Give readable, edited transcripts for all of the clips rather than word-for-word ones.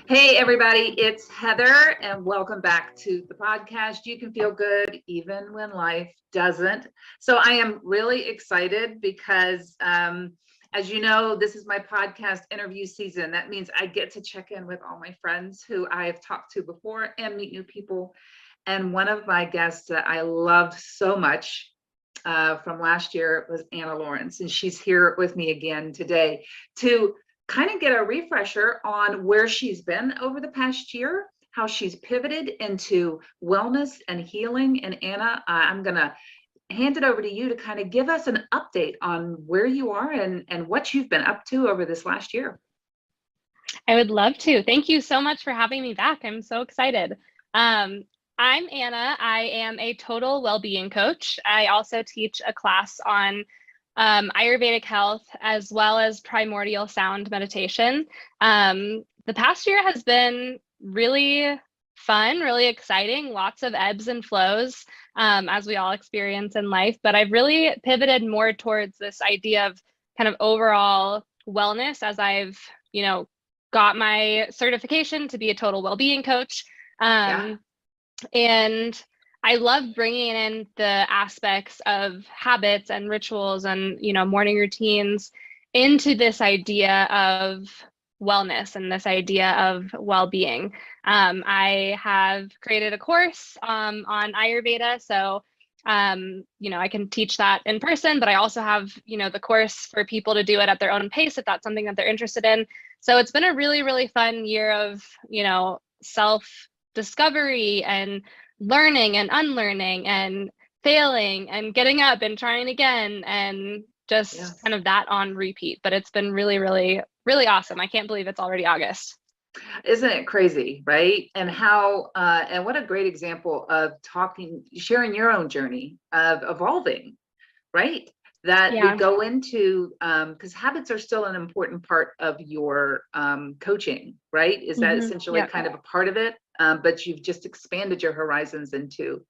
Hey, everybody, it's Heather, and welcome back to the podcast. You can feel good even when life doesn't. So, I am really excited because, as you know, this is my podcast interview season. That means I get to check in with all my friends who I have talked to before and meet new people. And one of my guests that I loved so much from last year was Anna Lawrence, and she's here with me again today to kind of get a refresher on where she's been over the past year, how she's pivoted into wellness and healing. And Anna, I'm going to hand it over to you to kind of give us an update on where you are and what you've been up to over this last year. I would love to. Thank you so much for having me back. I'm so excited. I'm Anna. I am a total well-being coach. I also teach a class on Ayurvedic health as well as primordial sound meditation. The past year has been really fun, really exciting, lots of ebbs and flows as we all experience in life. But I've really pivoted more towards this idea of kind of overall wellness as I've, got my certification to be a total well-being coach. And I love bringing in the aspects of habits and rituals and, morning routines into this idea of wellness and this idea of well-being. I have created a course on Ayurveda. So, I can teach that in person, but I also have, the course for people to do it at their own pace if that's something that they're interested in. So it's been a really, really fun year of, self-discovery and learning and unlearning and failing and getting up and trying again and just kind of that on repeat. But it's been really, really, really awesome. I can't believe it's already August. Isn't it crazy, right? And how, and what a great example of sharing your own journey of evolving, right? That we go into, because habits are still an important part of your coaching, right? Is that essentially kind of a part of it? But you've just expanded your horizons into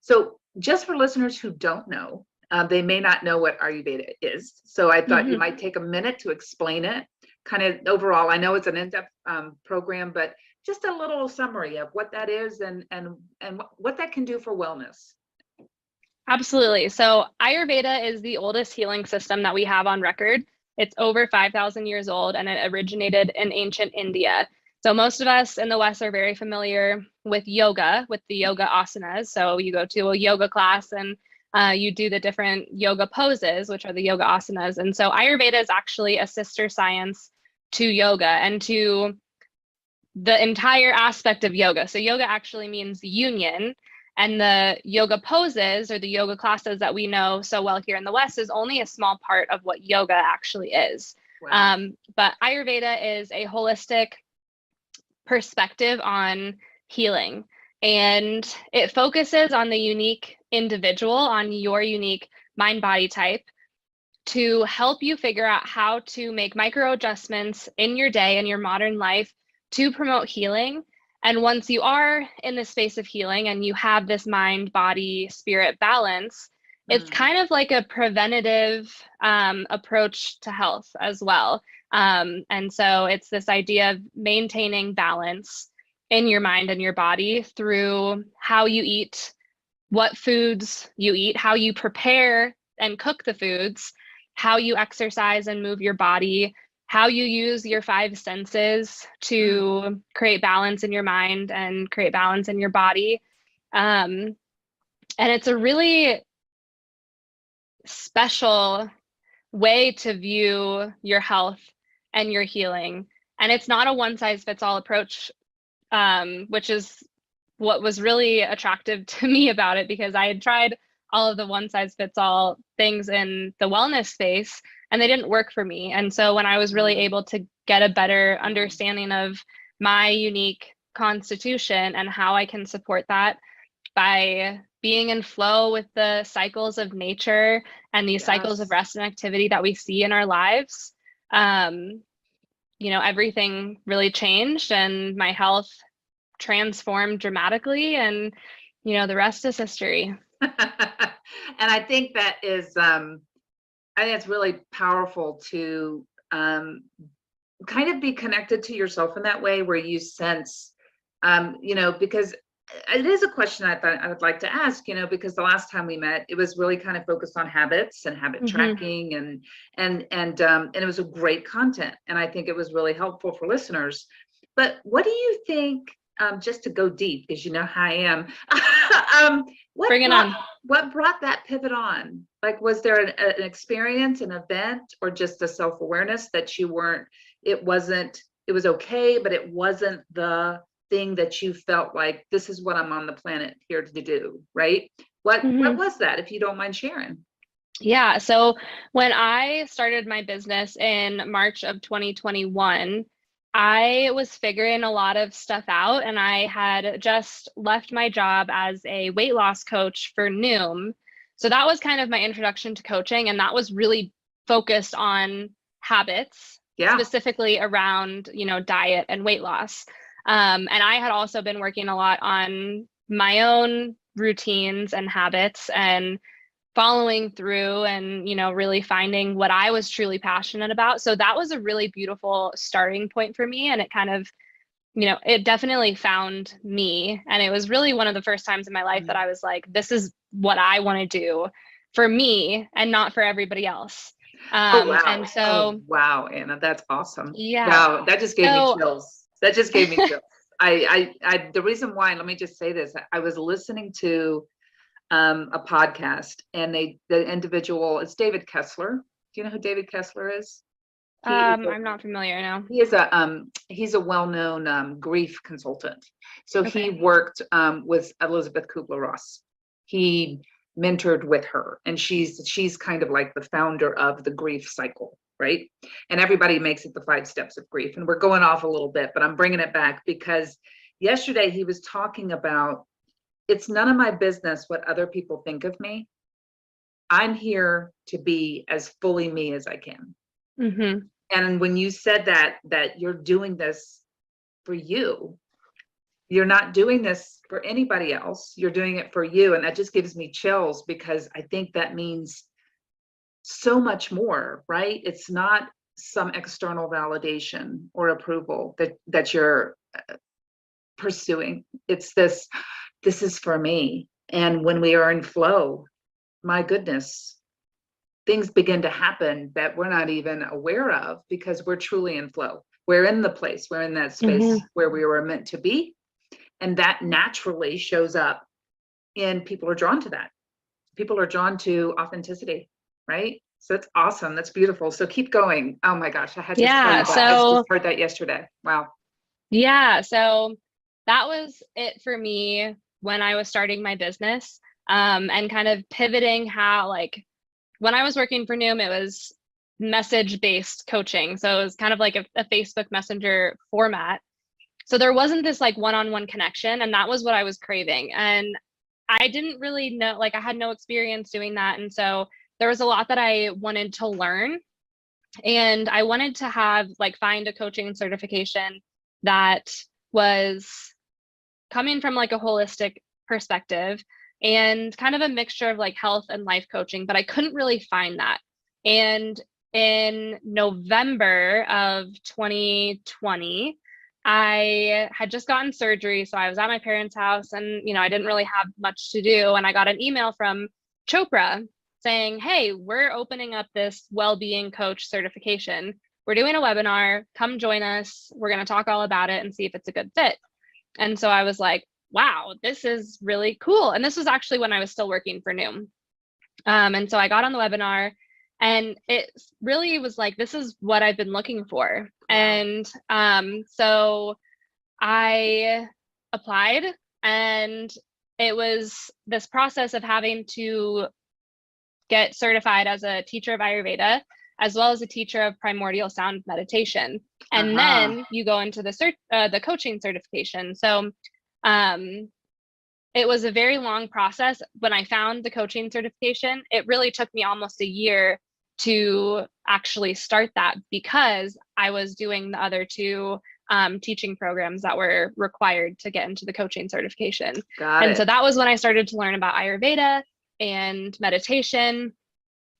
so just for listeners who don't know, they may not know what Ayurveda is. So I thought you might take a minute to explain it. Kind of overall, I know it's an in-depth program, but just a little summary of what that is and what that can do for wellness. Absolutely. So Ayurveda is the oldest healing system that we have on record. It's over 5,000 years old, and it originated in ancient India. So most of us in the West are very familiar with yoga, with the yoga asanas. So you go to a yoga class and you do the different yoga poses, which are the yoga asanas. And so Ayurveda is actually a sister science to yoga and to the entire aspect of yoga. So yoga actually means union, and the yoga poses or the yoga classes that we know so well here in the West is only a small part of what yoga actually is. Wow. But Ayurveda is a holistic perspective on healing, and it focuses on the unique individual, on your unique mind-body type, to help you figure out how to make micro adjustments in your day and your modern life to promote healing. And once you are in the space of healing and you have this mind, body, spirit balance, it's kind of like a preventative approach to health as well. And so it's this idea of maintaining balance in your mind and your body through how you eat, what foods you eat, how you prepare and cook the foods, how you exercise and move your body, how you use your five senses to create balance in your mind and create balance in your body. And it's a really special way to view your health and your healing. And it's not a one-size-fits-all approach, which is what was really attractive to me about it, because I had tried all of the one-size-fits-all things in the wellness space, and they didn't work for me. And so when I was really able to get a better understanding of my unique constitution and how I can support that by being in flow with the cycles of nature and these cycles of rest and activity that we see in our lives, everything really changed and my health transformed dramatically, and, the rest is history. And I think that is, I think it's really powerful to kind of be connected to yourself in that way where you sense, because it is a question I thought I would like to ask, because the last time we met, it was really kind of focused on habits and habit tracking and it was a great content. And I think it was really helpful for listeners. But what do you think, just to go deep, because you know how I am, what brought that pivot on? Like, was there an experience, an event, or just a self-awareness that it was okay, but it wasn't the thing that you felt like, this is what I'm on the planet here to do, right? What was that, if you don't mind sharing? Yeah. So when I started my business in March of 2021, I was figuring a lot of stuff out, and I had just left my job as a weight loss coach for Noom. So that was kind of my introduction to coaching, and that was really focused on habits, specifically around, diet and weight loss. And I had also been working a lot on my own routines and habits and following through and, really finding what I was truly passionate about. So that was a really beautiful starting point for me. And it kind of, it definitely found me. And it was really one of the first times in my life that I was like, this is what I want to do for me and not for everybody else. Wow. And so, wow, Anna, that's awesome. Yeah. Wow, that just gave me chills. That just gave me chills. The reason why, let me just say this, I was listening to a podcast, and the individual is David Kessler. Do you know who David Kessler is? I'm not familiar now. He's a well-known grief consultant. So he worked with Elizabeth Kubler-Ross. He mentored with her, and she's kind of like the founder of the grief cycle, right? And everybody makes it the 5 steps of grief. And we're going off a little bit, but I'm bringing it back because yesterday he was talking about, it's none of my business what other people think of me. I'm here to be as fully me as I can. And when you said that you're doing this for you, you're not doing this for anybody else, you're doing it for you. And that just gives me chills, because I think that means so much more, right? It's not some external validation or approval that you're pursuing. It's this is for me. And when we are in flow, my goodness, things begin to happen that we're not even aware of, because we're truly in flow. We're in the place, we're in that space where we were meant to be. And that naturally shows up in people are drawn to that. People are drawn to authenticity, right? So it's awesome. That's beautiful. So keep going. Oh my gosh, I just heard that yesterday. Wow. Yeah. So that was it for me when I was starting my business, and kind of pivoting how, like, when I was working for Noom, it was message-based coaching. So it was kind of like a Facebook Messenger format. So there wasn't this like one-on-one connection, and that was what I was craving. And I didn't really know, like, I had no experience doing that. And so there was a lot that I wanted to learn, and I wanted to find a coaching certification that was coming from like a holistic perspective and kind of a mixture of like health and life coaching, but I couldn't really find that. And in November of 2020, I had just gotten surgery. So I was at my parents' house, and, I didn't really have much to do. And I got an email from Chopra saying, hey, we're opening up this well-being coach certification. We're doing a webinar. Come join us. We're going to talk all about it and see if it's a good fit. And so I was like, wow, this is really cool. And this was actually when I was still working for Noom. And so I got on the webinar, and it really was like, this is what I've been looking for. And so I applied, and it was this process of having to get certified as a teacher of Ayurveda, as well as a teacher of Primordial sound meditation. And then you go into the coaching certification. So it was a very long process. When I found the coaching certification, it really took me almost a year to actually start that, because I was doing the other 2 teaching programs that were required to get into the coaching certification. So that was when I started to learn about Ayurveda and meditation,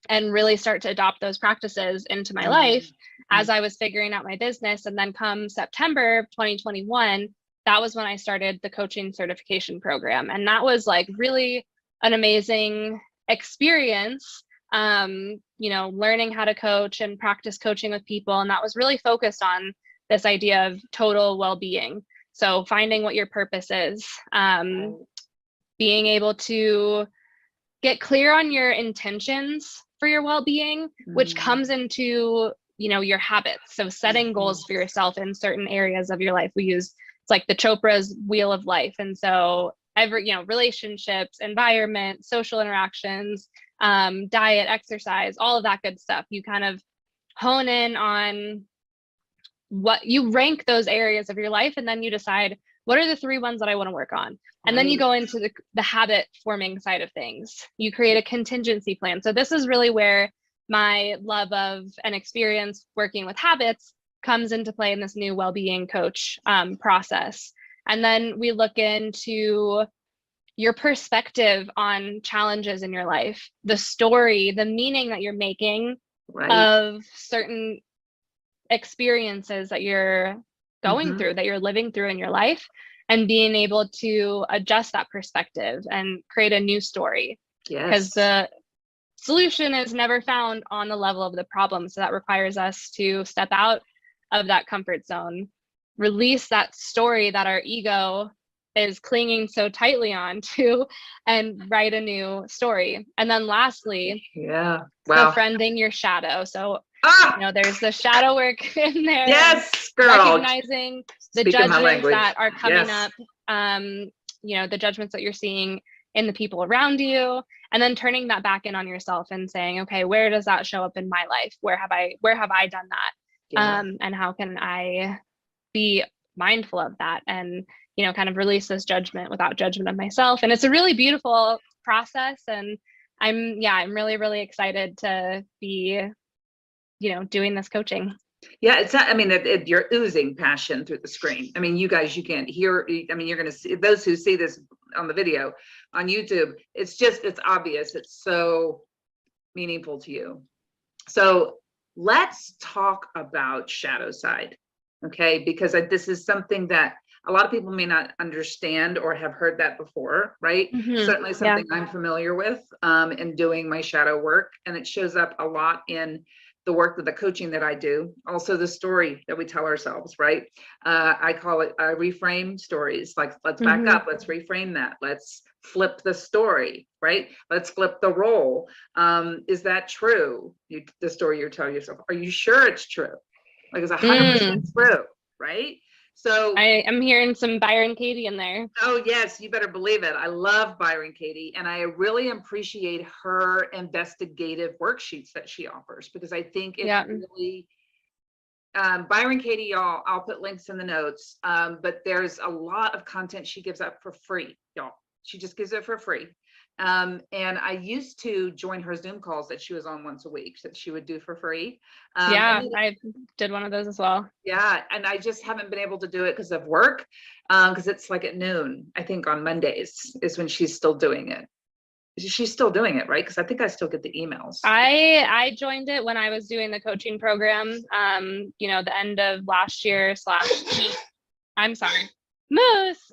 and really start to adopt those practices into my life. as I was figuring out my business. And then come September 2021, that was when I started the coaching certification program. And that was like really an amazing experience, learning how to coach and practice coaching with people. And that was really focused on this idea of total well-being. So finding what your purpose is, being able to get clear on your intentions for your well-being, which comes into, your habits. So setting goals for yourself in certain areas of your life. It's like the Chopra's wheel of life. And so relationships, environment, social interactions, diet, exercise, all of that good stuff. You kind of hone in on what you rank those areas of your life, and then you decide what are the 3 ones that I want to work on. And then you go into the habit forming side of things. You create a contingency plan. So this is really where my love of and experience working with habits comes into play in this new well-being coach process. And then we look into your perspective on challenges in your life, the story, the meaning that you're making of certain experiences that you're going through, that you're living through in your life, and being able to adjust that perspective and create a new story. Because the solution is never found on the level of the problem. So that requires us to step out of that comfort zone, release that story that our ego is clinging so tightly onto, and write a new story. And then lastly, befriending your shadow. So there's the shadow work in there. Yes, girl. Recognizing the judgments that are coming up, the judgments that you're seeing in the people around you, and then turning that back in on yourself and saying, okay, where does that show up in my life? Where have I done that? And how can I be mindful of that and, kind of release this judgment without judgment of myself. And it's a really beautiful process. And I'm really, really excited to be, doing this coaching. Yeah, it's not, you're oozing passion through the screen. You guys, you can't hear, you're going to see, those who see this on the video on YouTube, it's obvious. It's so meaningful to you. So let's talk about shadow side. Okay. Because this is something that a lot of people may not understand or have heard that before, right? Certainly something I'm familiar with in doing my shadow work. And it shows up a lot in the work of the coaching that I do. Also the story that we tell ourselves, right? I call it reframe stories. Like, let's back up, let's reframe that. Let's flip the story, right? Let's flip the role. Is that true? The story you're telling yourself, are you sure it's true? Like, it's 100% true, right? So I am hearing some Byron Katie in there. Oh yes, you better believe it. I love Byron Katie, and I really appreciate her investigative worksheets that she offers, because I think it's really Byron Katie, y'all, I'll put links in the notes, but there's a lot of content she gives up for free, y'all. She just gives it for free. And I used to join her Zoom calls that she was on once a week that she would do for free. I did one of those as well. Yeah, and I just haven't been able to do it because of work, because it's like at noon, I think on Mondays is when she's still doing it. She's still doing it, right? Because I think I still get the emails. I joined it when I was doing the coaching program, the end of last year / I'm sorry, Moose.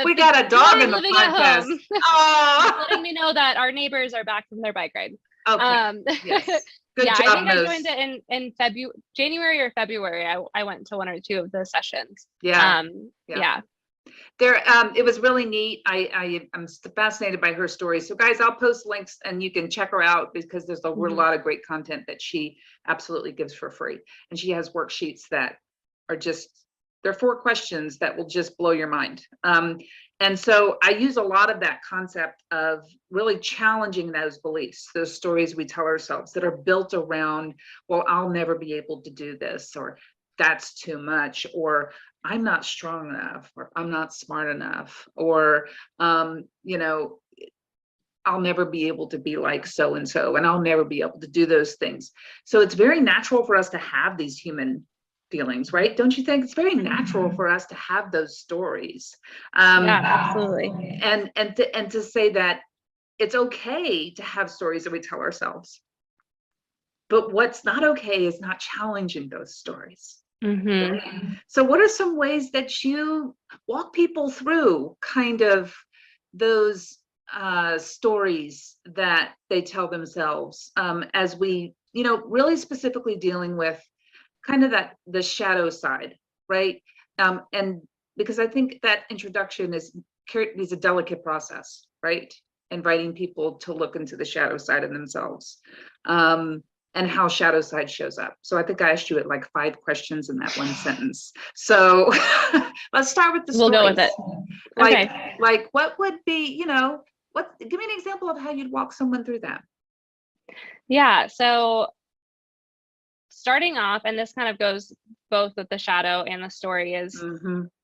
We got a dog in the podcast. Oh, letting me know that our neighbors are back from their bike ride. Okay. Yes. Good job, I think Moose. I joined it in January or February. I went to 1 or 2 of the sessions. Yeah. There, it was really neat. I'm fascinated by her story. So guys, I'll post links and you can check her out, because there's a lot of great content that she absolutely gives for free. And she has worksheets that are there are 4 questions that will just blow your mind. And so I use a lot of that concept of really challenging those beliefs, those stories we tell ourselves that are built around, well, I'll never be able to do this, or that's too much, or I'm not strong enough, or I'm not smart enough, or, I'll never be able to be like so-and-so, and I'll never be able to do those things. So it's very natural for us to have these human feelings, right? Don't you think? It's very natural for us to have those stories. Yeah, absolutely. And to say that it's okay to have stories that we tell ourselves. But what's not okay is not challenging those stories. Mm-hmm. Right? So what are some ways that you walk people through kind of those stories that they tell themselves, as we, really specifically dealing with kind of the shadow side, right? And because I think that introduction is a delicate process, right? Inviting people to look into the shadow side of themselves, and how shadow side shows up. So I think I asked you at like 5 questions in that one sentence. So let's start with the We'll stories. go with it. Like, Okay. like what would be, give me an example of how you'd walk someone through that. Yeah. So starting off, and this kind of goes both with the shadow and the story, is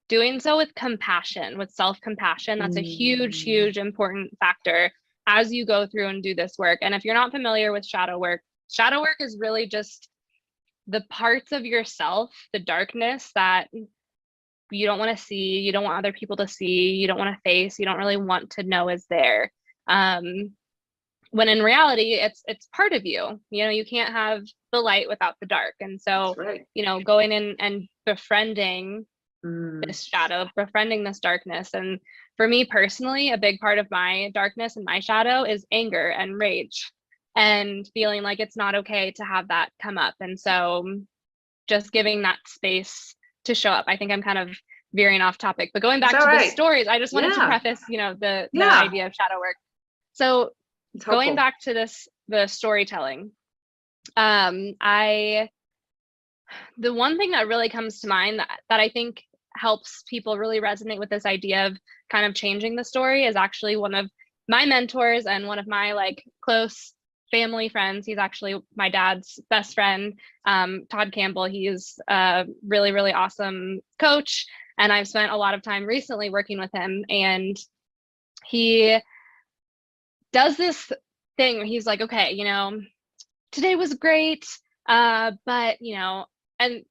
doing so with compassion, with self-compassion. That's a huge, huge important factor as you go through and do this work. And if you're not familiar with shadow work is really just the parts of yourself, the darkness that you don't want to see, you don't want other people to see, you don't want to face, you don't really want to know is there. When in reality, it's part of you. You can't have the light without the dark. And so, right. Going in and befriending this shadow, befriending this darkness. And for me personally, a big part of my darkness and my shadow is anger and rage, and feeling like it's not okay to have that come up. And so just giving that space to show up. I think I'm kind of veering off topic, but going back to the stories, I just wanted to preface, the idea of shadow work. So going back to the storytelling, the one thing that really comes to mind that I think helps people really resonate with this idea of kind of changing the story is actually one of my mentors and one of my like close family friends. He's actually my dad's best friend, Todd Campbell. He's a really, really awesome coach. And I've spent a lot of time recently working with him. And he does this thing where he's like, okay, today was great. But, and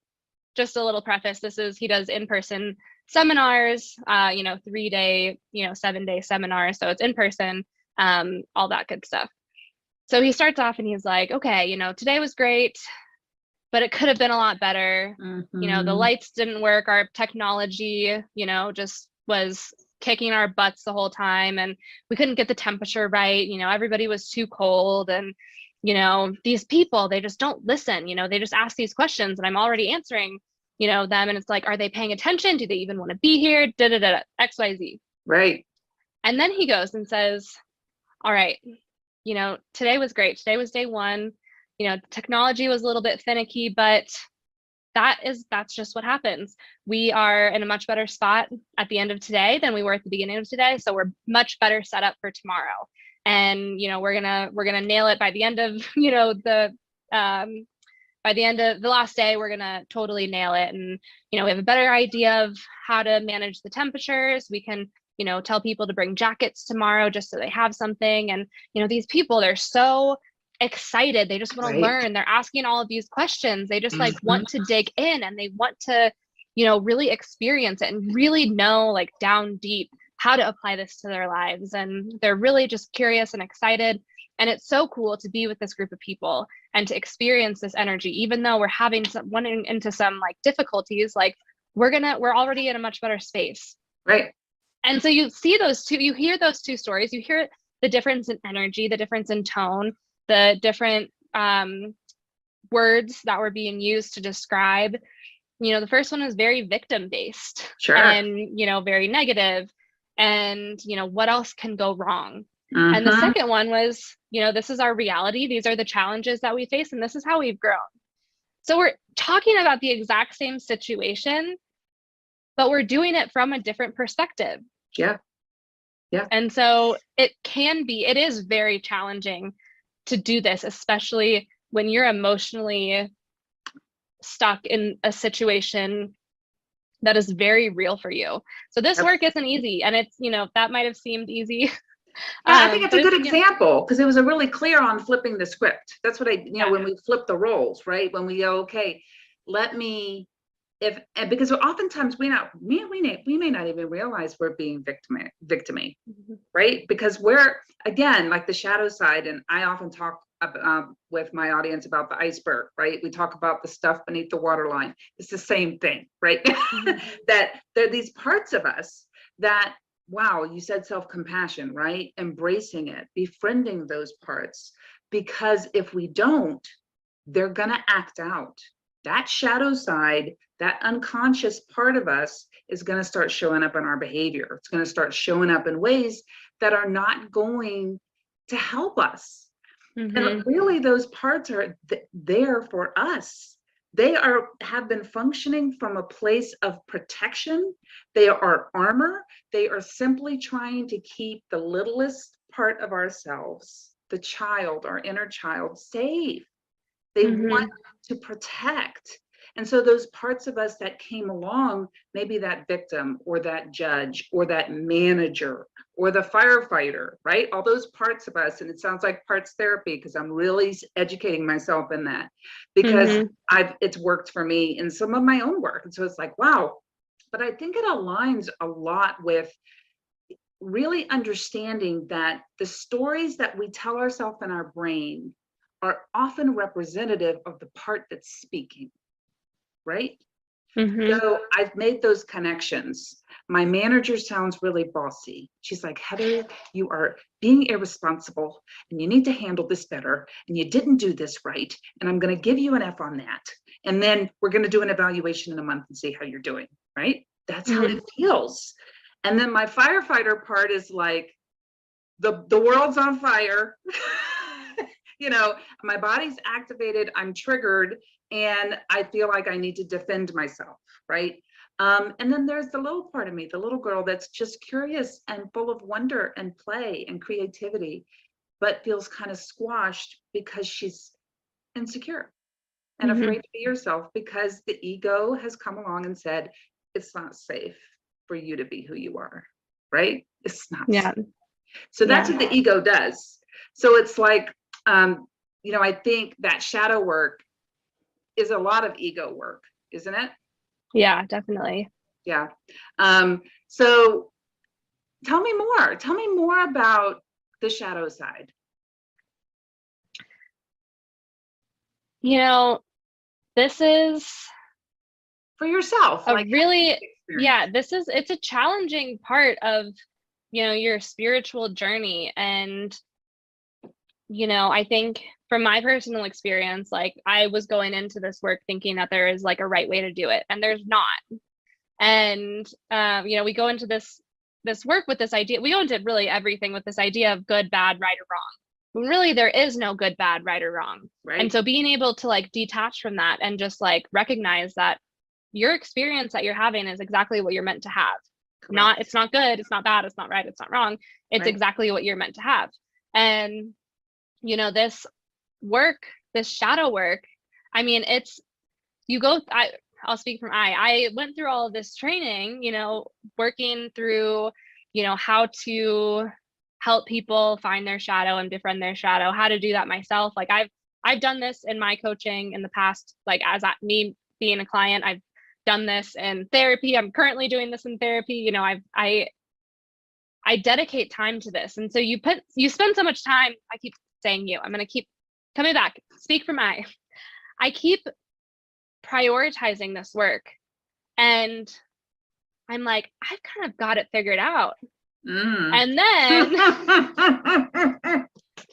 just a little preface, he does in-person seminars, 3-day, 7-day seminars. So it's in person, all that good stuff. So he starts off and he's like, okay, today was great, but it could have been a lot better. The lights didn't work. Our technology, just was kicking our butts the whole time, and we couldn't get the temperature right. Everybody was too cold, and, these people, they just don't listen. They just ask these questions and I'm already answering, them. And it's like, are they paying attention? Do they even want to be here? XYZ. Right. And then he goes and says, all right, today was great. Today was day 1. Technology was a little bit finicky, but that's just what happens. We are in a much better spot at the end of today than we were at the beginning of today. So we're much better set up for tomorrow. And, we're gonna nail it by the end of, by the end of the last day, we're gonna totally nail it. And, we have a better idea of how to manage the temperatures. We can, tell people to bring jackets tomorrow just so they have something. And, these people, they're so excited. They just want to learn. They're asking all of these questions. They just like want to dig in, and they want to, really experience it and really know like down deep how to apply this to their lives. And they're really just curious and excited. And it's so cool to be with this group of people and to experience this energy, even though we're running into some like difficulties, like we're already in a much better space. Right. And so you hear those two stories, you hear the difference in energy, the difference in tone, the different words that were being used to describe. The first one is very victim based, and, very negative, and, what else can go wrong? And the second one was, this is our reality. These are the challenges that we face, and this is how we've grown. So we're talking about the exact same situation, but we're doing it from a different perspective. Yeah. And so it is very challenging to do this, especially when you're emotionally stuck in a situation that is very real for you. So this work isn't easy, and it's, that might have seemed easy. I think it's a good example because it was a really clear on flipping the script. That's what when we flip the roles, right? When we go, okay, let me and because oftentimes we may not even realize we're being victimy, right? Because we're, again, like the shadow side, and I often talk with my audience about the iceberg, right? We talk about the stuff beneath the waterline. It's the same thing, right? That there are these parts of us that, wow, you said self-compassion, right? Embracing it, befriending those parts, because if we don't, they're gonna act out. That shadow side, that unconscious part of us, is going to start showing up in our behavior. It's going to start showing up in ways that are not going to help us. And really, those parts are there for us. They have been functioning from a place of protection. They are armor. They are simply trying to keep the littlest part of ourselves, the child, our inner child, safe. They want to protect. And so those parts of us that came along, maybe that victim or that judge or that manager or the firefighter, right? All those parts of us, and it sounds like parts therapy, because I'm really educating myself in that, because it's worked for me in some of my own work. And so it's like, wow. But I think it aligns a lot with really understanding that the stories that we tell ourselves in our brain are often representative of the part that's speaking, right? So I've made those connections. My manager sounds really bossy. She's like, Heather, you are being irresponsible and you need to handle this better. And you didn't do this right. And I'm going to give you an F on that. And then we're going to do an evaluation in a month and see how you're doing, right? That's how it feels. And then my firefighter part is like, the world's on fire. You know, my body's activated, I'm triggered, and I feel like I need to defend myself, right? And then there's the little part of me, the little girl that's just curious and full of wonder and play and creativity, but feels kind of squashed because she's insecure and afraid to be yourself, because the ego has come along and said, it's not safe for you to be who you are, right? It's not safe. So that's what the ego does. So it's like, you know, I think that shadow work is a lot of ego work, isn't it? Yeah, definitely. Yeah. So tell me more. Tell me more about the shadow side. You know, this is for yourself. Like really, it's a challenging part of, you know, your spiritual journey. And you know, I think from my personal experience, like I was going into this work thinking that there is like a right way to do it, and there's not. And you know, we go into this work with this idea. We go into really everything with this idea of good, bad, right, or wrong. When really there is no good, bad, right, or wrong. Right. And so being able to like detach from that and just like recognize that your experience that you're having is exactly what you're meant to have. Correct. It's not good, it's not bad, it's not right, it's not wrong. It's exactly what you're meant to have. And you know, this work, this shadow work, I mean, I'll speak from I went through all of this training, you know, working through, you know, how to help people find their shadow and befriend their shadow, how to do that myself. Like I've done this in my coaching in the past, like me being a client, I've done this in therapy. I'm currently doing this in therapy. You know, I dedicate time to this. And so you spend so much time, I keep saying I'm going to keep coming back, speak from I keep prioritizing this work, and I'm like, I've kind of got it figured out. And then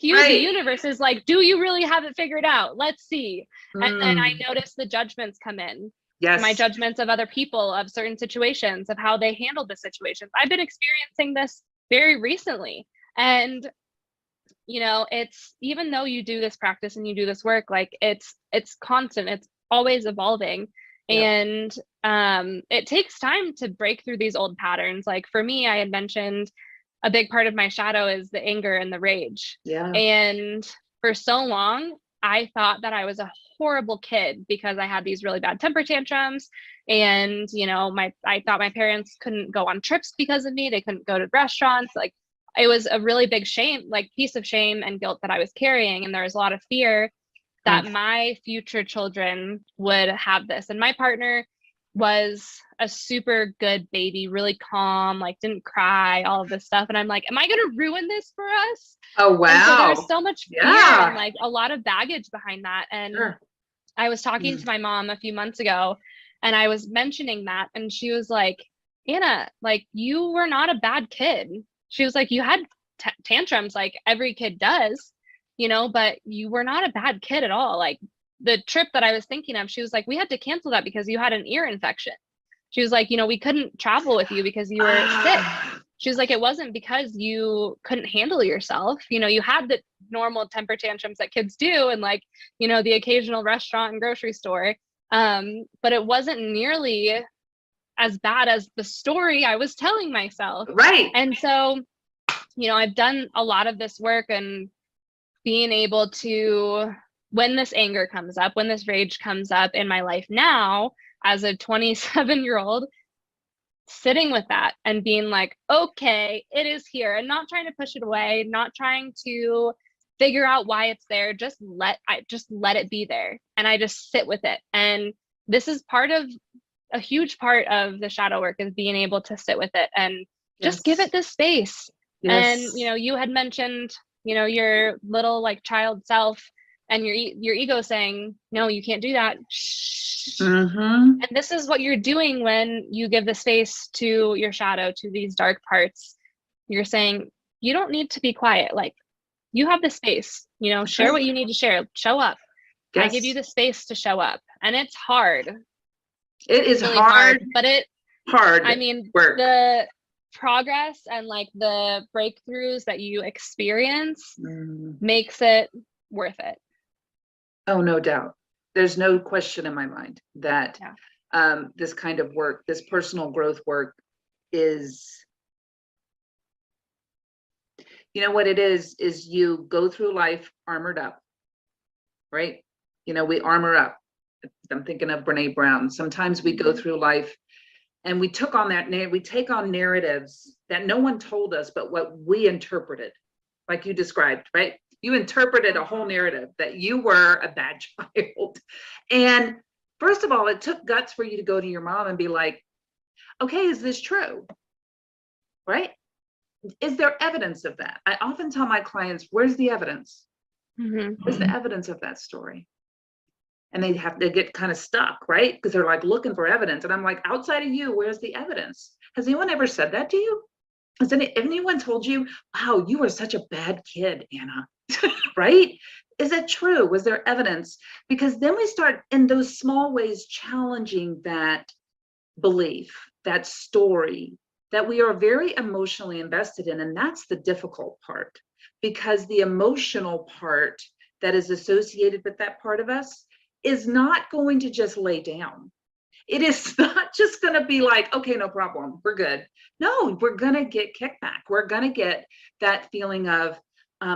the universe is like, do you really have it figured out? Let's see. And then I notice the judgments come in. Yes. My judgments of other people, of certain situations, of how they handled the situations. I've been experiencing this very recently. And you know, it's, even though you do this practice and you do this work, like it's constant, it's always evolving. Yep. And it takes time to break through these old patterns. Like for me, I had mentioned a big part of my shadow is the anger and the rage. Yeah. And for so long, I thought that I was a horrible kid because I had these really bad temper tantrums. And, you know, I thought my parents couldn't go on trips because of me. They couldn't go to restaurants. Like, it was a really big shame, like piece of shame and guilt that I was carrying. And there was a lot of fear that my future children would have this. And my partner, was a super good baby, really calm, like didn't cry, all of this stuff. And I'm like, am I going to ruin this for us? Oh, wow. And so there's so much fear Yeah. and like a lot of baggage behind that. And Sure. I was talking to my mom a few months ago and I was mentioning that, and she was like, Anna, like you were not a bad kid. She was like, you had tantrums like every kid does, you know, but you were not a bad kid at all. Like the trip that I was thinking of, she was like, we had to cancel that because you had an ear infection. She was like, you know, we couldn't travel with you because you were sick. She was like, it wasn't because you couldn't handle yourself. You know, you had the normal temper tantrums that kids do, and like, you know, the occasional restaurant and grocery store. But it wasn't nearly as bad as the story I was telling myself. Right. And so, you know, I've done a lot of this work, and being able to, when this anger comes up, when this rage comes up in my life now, as a 27-year-old, sitting with that and being like, okay, it is here, and not trying to push it away, not trying to figure out why it's there, just let it be there, and I just sit with it. And this is a huge part of the shadow work, is being able to sit with it and just give it this space. And you know, you had mentioned, you know, your little like child self and your ego saying, no, you can't do that. And this is what you're doing when you give the space to your shadow, to these dark parts. You're saying, you don't need to be quiet. Like, you have the space, you know, share what you need to share, show up. I give you the space to show up. And it's hard. It is really hard, but I mean, work. The progress and like the breakthroughs that you experience makes it worth it. Oh, no doubt. There's no question in my mind that this kind of work, this personal growth work is, you know what it is you go through life armored up, right? You know, we armor up. I'm thinking of Brene Brown. Sometimes we go through life and we take on narratives that no one told us, but what we interpreted, like you described, right? You interpreted a whole narrative that you were a bad child. And first of all, it took guts for you to go to your mom and be like, okay, is this true? Right? Is there evidence of that? I often tell my clients, where's the evidence? Where's the evidence of that story? And they get kind of stuck, right? Because they're like looking for evidence. And I'm like, outside of you, where's the evidence? Has anyone ever said that to you? Has anyone told you, wow, you were such a bad kid, Anna? Right? Is that true? Was there evidence? Because then we start in those small ways challenging that belief, that story that we are very emotionally invested in. And that's the difficult part, because the emotional part that is associated with that part of us is not going to just lay down. It is not just going to be like, okay, no problem, we're good. No, we're going to get kickback. We're going to get that feeling of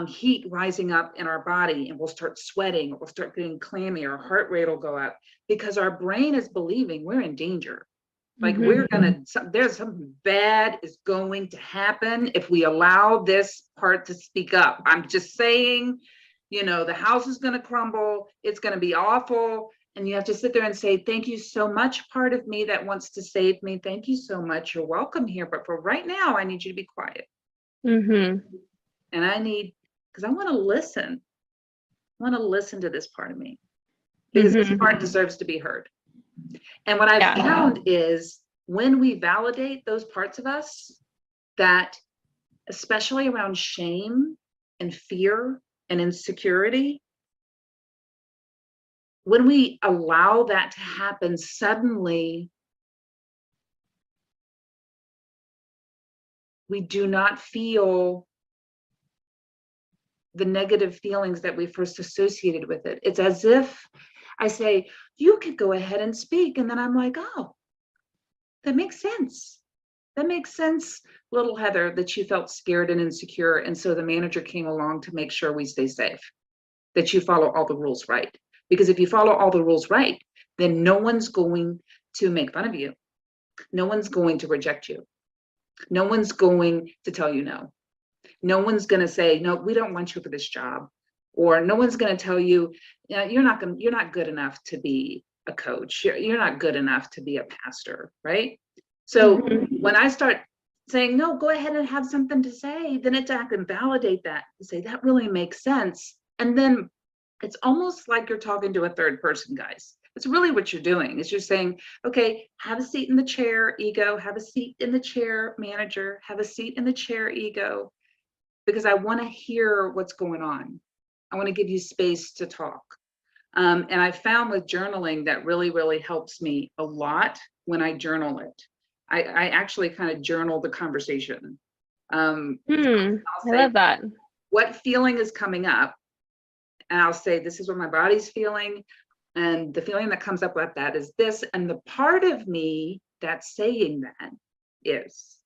heat rising up in our body, and we'll start sweating, or we'll start getting clammy, our heart rate will go up, because our brain is believing we're in danger. Like there's something bad is going to happen if we allow this part to speak up. I'm just saying, you know, the house is going to crumble. It's going to be awful. And you have to sit there and say, thank you so much, part of me that wants to save me. Thank you so much. You're welcome here. But for right now, I need you to be quiet. And because I want to listen. I want to listen to this part of me, because this part deserves to be heard. And what I've found is when we validate those parts of us, that especially around shame and fear and insecurity, when we allow that to happen, suddenly we do not feel the negative feelings that we first associated with it. It's as if I say, you could go ahead and speak. And then I'm like, oh, that makes sense. That makes sense, little Heather, that you felt scared and insecure. And so the manager came along to make sure we stay safe, that you follow all the rules right. Because if you follow all the rules right, then no one's going to make fun of you. No one's going to reject you. No one's going to tell you no. No one's going to say, no, we don't want you for this job. Or no one's going to tell you, you're not good enough to be a coach. You're not good enough to be a pastor, right? So when I start saying, no, go ahead and have something to say, then I can validate that and say, that really makes sense. And then it's almost like you're talking to a third person, guys. It's really what you're doing is you're saying, okay, have a seat in the chair, ego, have a seat in the chair, manager, have a seat in the chair, ego, because I want to hear what's going on. I want to give you space to talk. And I found with journaling that really, really helps me a lot when I journal it. I actually kind of journal the conversation. I love that. What feeling is coming up? And I'll say, this is what my body's feeling. And the feeling that comes up with that is this. And the part of me that's saying that is,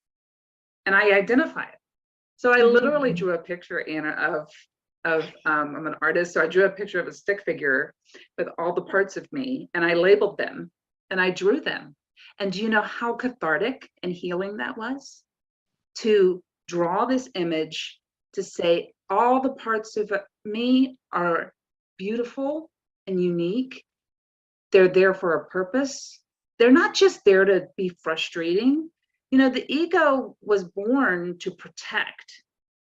and I identify it. So I literally drew a picture, Anna, I'm an artist. So I drew a picture of a stick figure with all the parts of me and I labeled them and I drew them. And do you know how cathartic and healing that was? To draw this image to say all the parts of me are beautiful and unique. They're there for a purpose. They're not just there to be frustrating. You know, the ego was born to protect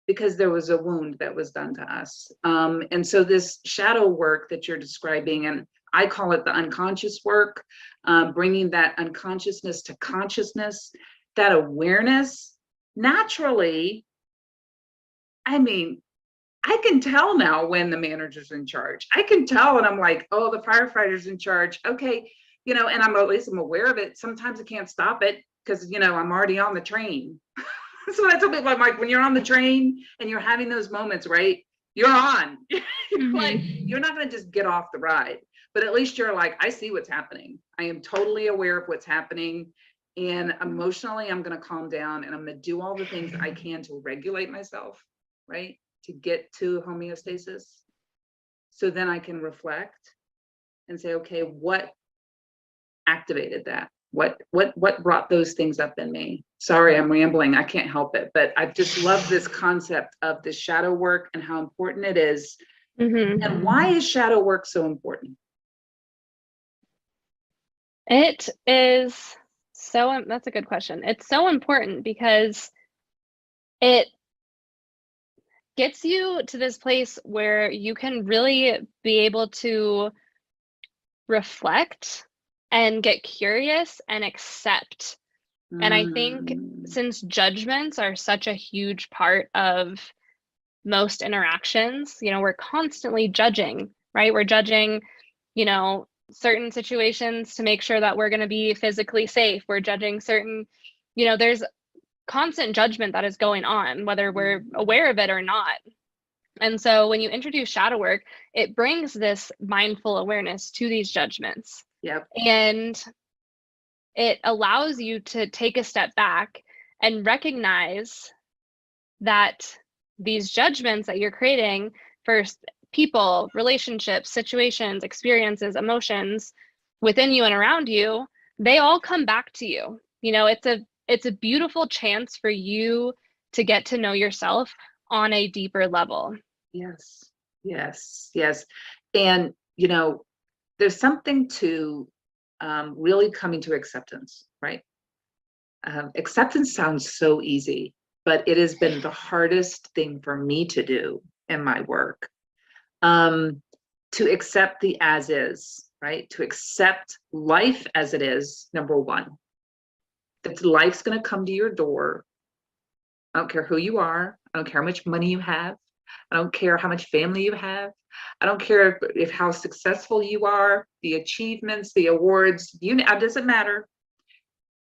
because there was a wound that was done to us. And so this shadow work that you're describing, and I call it the unconscious work, bringing that unconsciousness to consciousness, that awareness, naturally, I mean, I can tell now when the manager's in charge. I can tell, and I'm like, oh, the firefighter's in charge. Okay, you know, and at least I'm aware of it. Sometimes I can't stop it because, you know, I'm already on the train. So I tell people, I'm like, when you're on the train and you're having those moments, right? You're on. Like, you're not going to just get off the ride, but at least you're like, I see what's happening. I am totally aware of what's happening. And emotionally, I'm going to calm down and I'm going to do all the things I can to regulate myself, right? To get to homeostasis. So then I can reflect and say, okay, what activated that? What brought those things up in me? Sorry, I'm rambling. I can't help it, but I just love this concept of the shadow work and how important it is. And why is shadow work so important? It is so, that's a good question. It's so important because it gets you to this place where you can really be able to reflect and get curious and accept. And I think since judgments are such a huge part of most interactions, you know, we're constantly judging, right? We're judging, you know, certain situations to make sure that we're going to be physically safe. We're judging certain, you know, there's constant judgment that is going on, whether we're aware of it or not. And so when you introduce shadow work, it brings this mindful awareness to these judgments. Yep. And it allows you to take a step back and recognize that these judgments that you're creating for people, relationships, situations, experiences, emotions within you and around you, they all come back to you. You know, it's a beautiful chance for you to get to know yourself on a deeper level. Yes, yes, yes. And, you know, there's something to really coming to acceptance, right? Acceptance sounds so easy, but it has been the hardest thing for me to do in my work. To accept the as is, right? To accept life as it is, number one. That life's going to come to your door. I don't care who you are. I don't care how much money you have. I don't care how much family you have. I don't care if how successful you are, the achievements, the awards, it doesn't matter.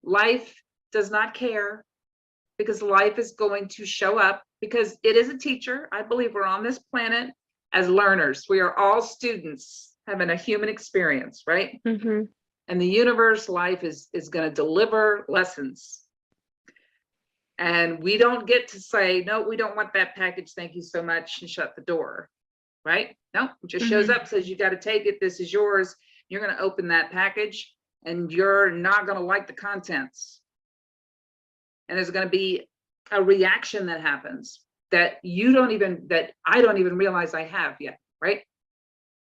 Life does not care because life is going to show up because it is a teacher. I believe we're on this planet as learners. We are all students having a human experience, right? And the universe, life is going to deliver lessons. And we don't get to say, no, we don't want that package. Thank you so much. And shut the door, right? No, it just shows up, says you got to take it. This is yours. You're going to open that package and you're not going to like the contents. And there's going to be a reaction that happens that I don't even realize I have yet, right?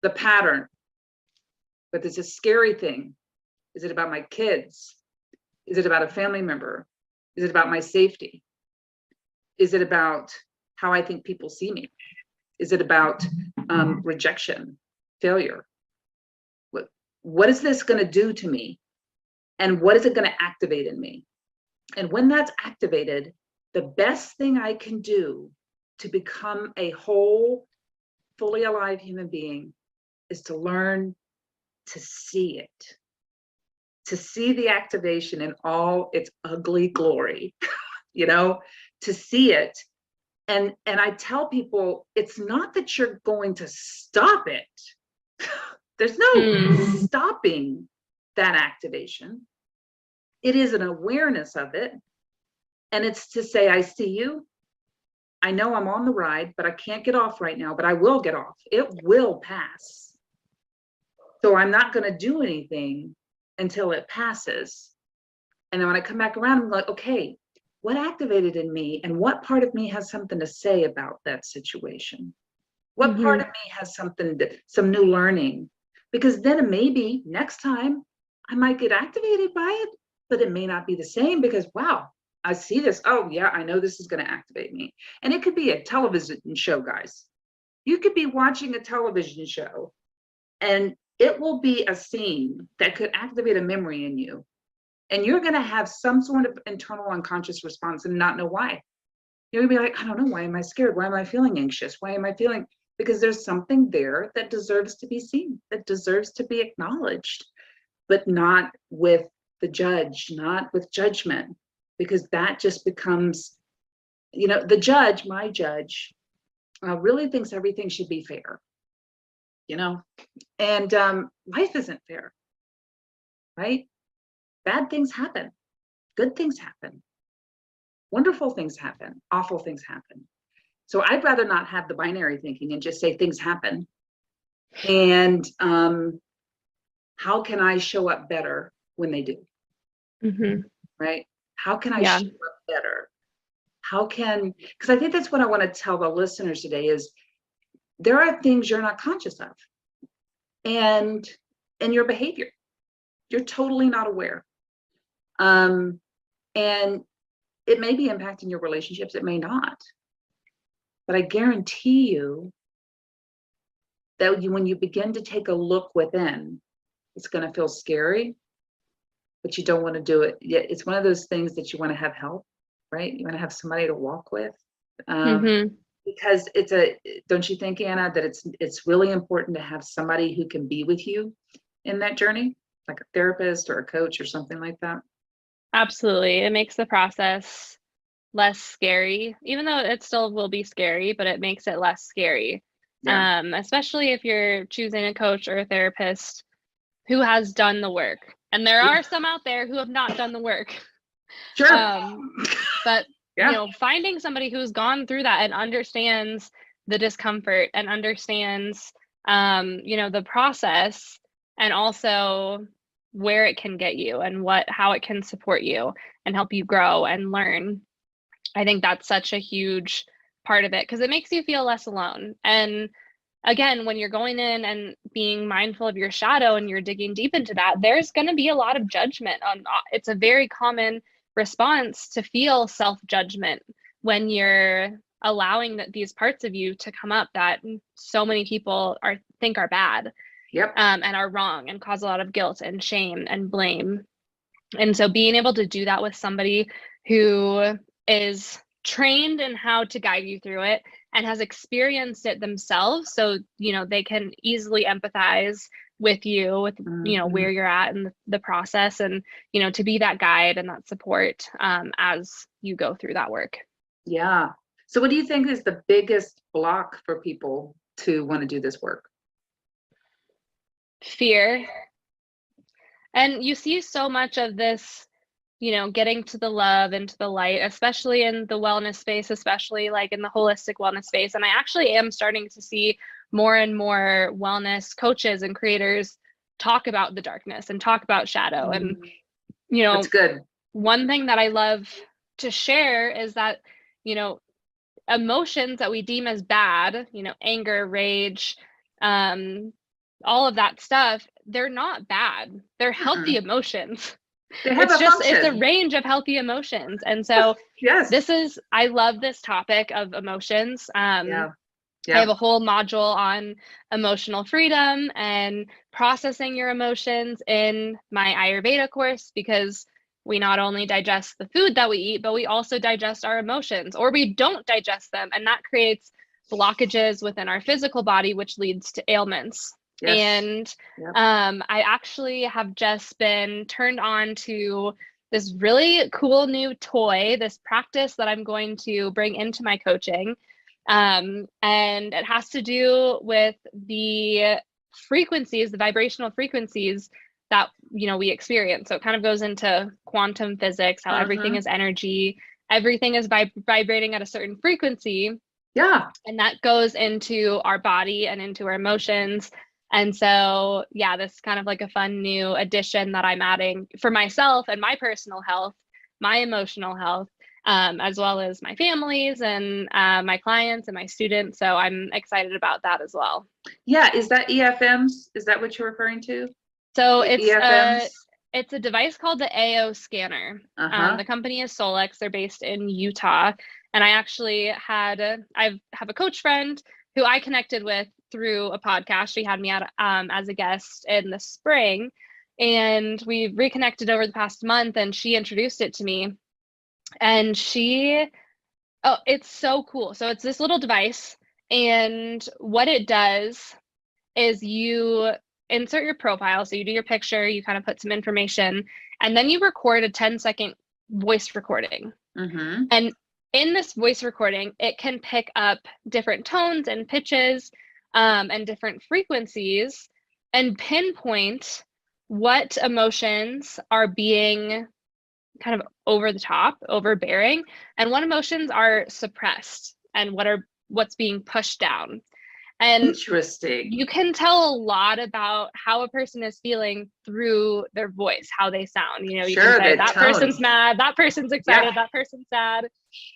The pattern. but it's a scary thing. Is it about my kids? Is it about a family member? Is it about my safety? Is it about how I think people see me? Is it about rejection, failure? What is this going to do to me? And what is it going to activate in me? And when that's activated, the best thing I can do to become a whole, fully alive human being is to learn to see it, to see the activation in all its ugly glory, to see it. And I tell people, it's not that you're going to stop it. There's no stopping that activation. It is an awareness of it. And it's to say, I see you. I know I'm on the ride, but I can't get off right now, but I will get off. It will pass. So I'm not going to do anything until it passes. And then when I come back around, I'm like, okay, what activated in me and what part of me has something to say about that situation? What part of me has some new learning? Because then maybe next time I might get activated by it, but it may not be the same because, wow, I see this. Oh yeah, I know this is going to activate me. And it could be a television show, guys. You could be watching a television show and it will be a scene that could activate a memory in you. And you're going to have some sort of internal unconscious response and not know why. You're going to be like, I don't know, why am I scared? Why am I feeling anxious? Why am I feeling? Because there's something there that deserves to be seen, that deserves to be acknowledged, but not with the judge, not with judgment, because that just becomes, the judge, my judge, really thinks everything should be fair, and life isn't fair, right? Bad things happen, good things happen, wonderful things happen, awful things happen. So I'd rather not have the binary thinking and just say things happen. And how can I show up better when they do? Right? How can I show up better? Because I think that's what I want to tell the listeners today is there are things you're not conscious of. And your behavior, you're totally not aware. And it may be impacting your relationships, it may not. But I guarantee you that when you begin to take a look within, it's going to feel scary, but you don't want to do it. Yet it's one of those things that you want to have help, right? You want to have somebody to walk with. Because don't you think, Anna, that it's really important to have somebody who can be with you in that journey, like a therapist or a coach or something like that? Absolutely. It makes the process less scary, even though it still will be scary, but it makes it less scary. Yeah. Especially if you're choosing a coach or a therapist who has done the work. And there are some out there who have not done the work. Sure. But finding somebody who's gone through that and understands the discomfort and understands the process and also where it can get you and how it can support you and help you grow and learn. I think that's such a huge part of it because it makes you feel less alone. And again, when you're going in and being mindful of your shadow and you're digging deep into that, there's going to be a lot of judgment. It's a very common response to feel self-judgment when you're allowing these parts of you to come up that so many people think are bad. Yep. And are wrong and cause a lot of guilt and shame and blame. And so being able to do that with somebody who is trained in how to guide you through it and has experienced it themselves, so they can easily empathize with you with where you're at in the process, and to be that guide and that support as you go through that work. Yeah. So what do you think is the biggest block for people to want to do this work? Fear. And you see so much of this, getting to the love and to the light, especially in the wellness space, especially like in the holistic wellness space. And I actually am starting to see more and more wellness coaches and creators talk about the darkness and talk about shadow. And, that's good. One thing that I love to share is that, emotions that we deem as bad, anger, rage, all of that stuff, they're not bad. They're healthy Mm-mm. emotions. They have a It's a function. range of healthy emotions. And so Yes. I love this topic of emotions. Yeah. I have Yeah. a whole module on emotional freedom and processing your emotions in my Ayurveda course, because we not only digest the food that we eat, but we also digest our emotions, or we don't digest them. And that creates blockages within our physical body, which leads to ailments. Yes. And Yep. I actually have just been turned on to this really cool new toy, this practice that I'm going to bring into my coaching. And it has to do with the frequencies, the vibrational frequencies that, we experience. So it kind of goes into quantum physics, how everything is energy, everything is vibrating at a certain frequency. Yeah. And that goes into our body and into our emotions. And so, yeah, this is kind of like a fun new addition that I'm adding for myself and my personal health, my emotional health, as well as my families and my clients and my students. So I'm excited about that as well. Yeah. Is that EFMs? Is that what you're referring to? So EFMs? it's a device called the AO scanner. The company is Solex. They're based in Utah. And I actually I have a coach friend who I connected with through a podcast. She had me out as a guest in the spring, and we reconnected over the past month, and she introduced it to me. And it's so cool. So it's this little device, and what it does is you insert your profile. So you do your picture, you kind of put some information, and then you record a 10-second voice recording. And in this voice recording, it can pick up different tones and pitches and different frequencies and pinpoint what emotions are being kind of over the top, overbearing, and what emotions are suppressed and what's being pushed down. And interesting. You can tell a lot about how a person is feeling through their voice, how they sound. You can say that person's mad, that person's excited, that person's sad,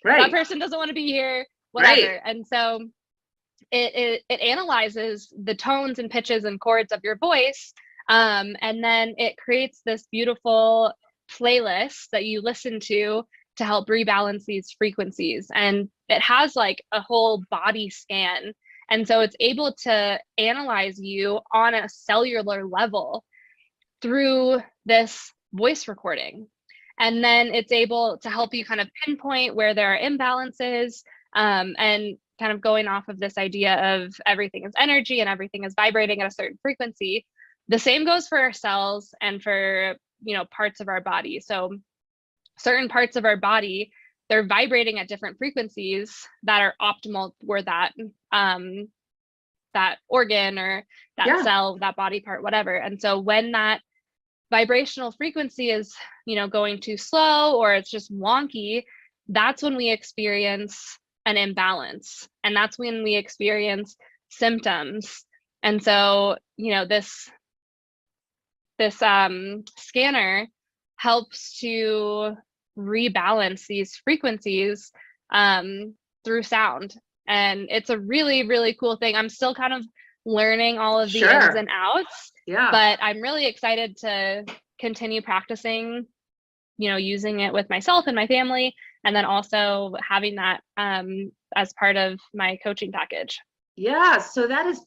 that person doesn't want to be here, whatever. And so it analyzes the tones and pitches and chords of your voice, and then it creates this beautiful playlist that you listen to help rebalance these frequencies. And it has like a whole body scan. And so it's able to analyze you on a cellular level through this voice recording. And then it's able to help you kind of pinpoint where there are imbalances, and kind of going off of this idea of everything is energy and everything is vibrating at a certain frequency. The same goes for our cells and for, parts of our body. So certain parts of our body, they're vibrating at different frequencies that are optimal for that organ or that cell, that body part, whatever. And so when that vibrational frequency is, going too slow or it's just wonky, that's when we experience an imbalance, and that's when we experience symptoms. And so, this scanner helps to rebalance these frequencies through sound. And it's a really, really cool thing. I'm still kind of learning all of the ins and outs, but I'm really excited to continue practicing, using it with myself and my family, and then also having that as part of my coaching package. Yeah, so that's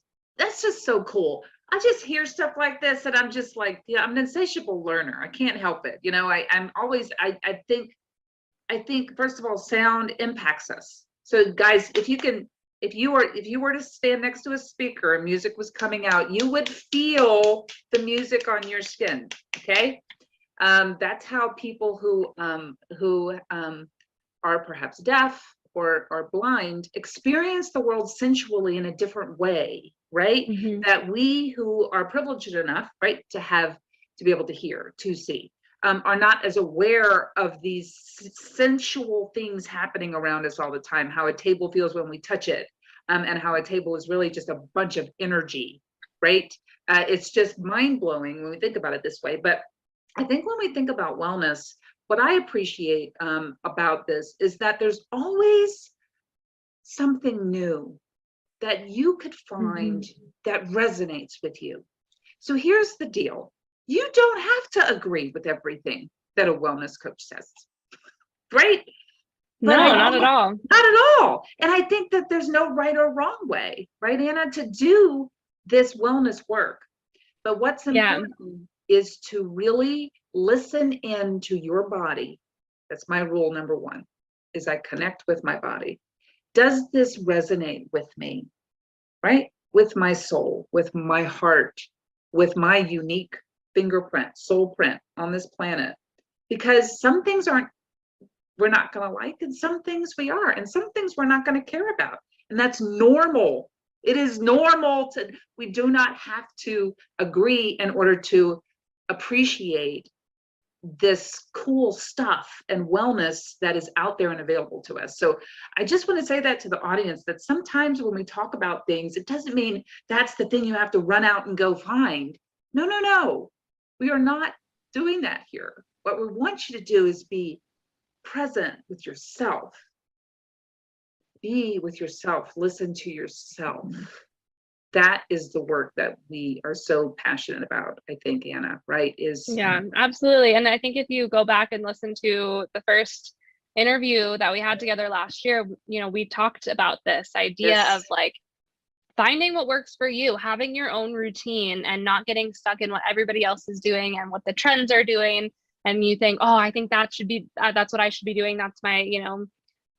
just so cool. I just hear stuff like this and I'm just like, I'm an insatiable learner. I can't help it. I'm always, I think first of all, sound impacts us. So guys, if you were to stand next to a speaker and music was coming out, you would feel the music on your skin. Okay. That's how people who are perhaps deaf or are blind experience the world sensually in a different way, right? That we who are privileged enough, right, to be able to hear, to see, are not as aware of these sensual things happening around us all the time, how a table feels when we touch it, and how a table is really just a bunch of energy, right? It's just mind-blowing when we think about it this way. But I think when we think about wellness, what I appreciate about this is that there's always something new. that you could find that resonates with you. So here's the deal. You don't have to agree with everything that a wellness coach says, right? No, not at all. Not at all. And I think that there's no right or wrong way, right, Anna, to do this wellness work. But what's important is to really listen in to your body. That's my rule number one, is I connect with my body. Does this resonate with me, right? With my soul, with my heart, with my unique fingerprint, soul print on this planet? Because some things we're not going to like, and some things we are, and some things we're not going to care about. And that's normal. It is normal we do not have to agree in order to appreciate this cool stuff and wellness that is out there and available to us. So I just want to say that to the audience, that sometimes when we talk about things, it doesn't mean that's the thing you have to run out and go find. No. We are not doing that here. What we want you to do is be present with yourself. Be with yourself. Listen to yourself. That is the work that we are so passionate about, I think, Anna, right? Yeah, absolutely. And I think if you go back and listen to the first interview that we had together last year, we talked about this idea of like finding what works for you, having your own routine and not getting stuck in what everybody else is doing and what the trends are doing. And you think, oh, I think that's what I should be doing. That's my,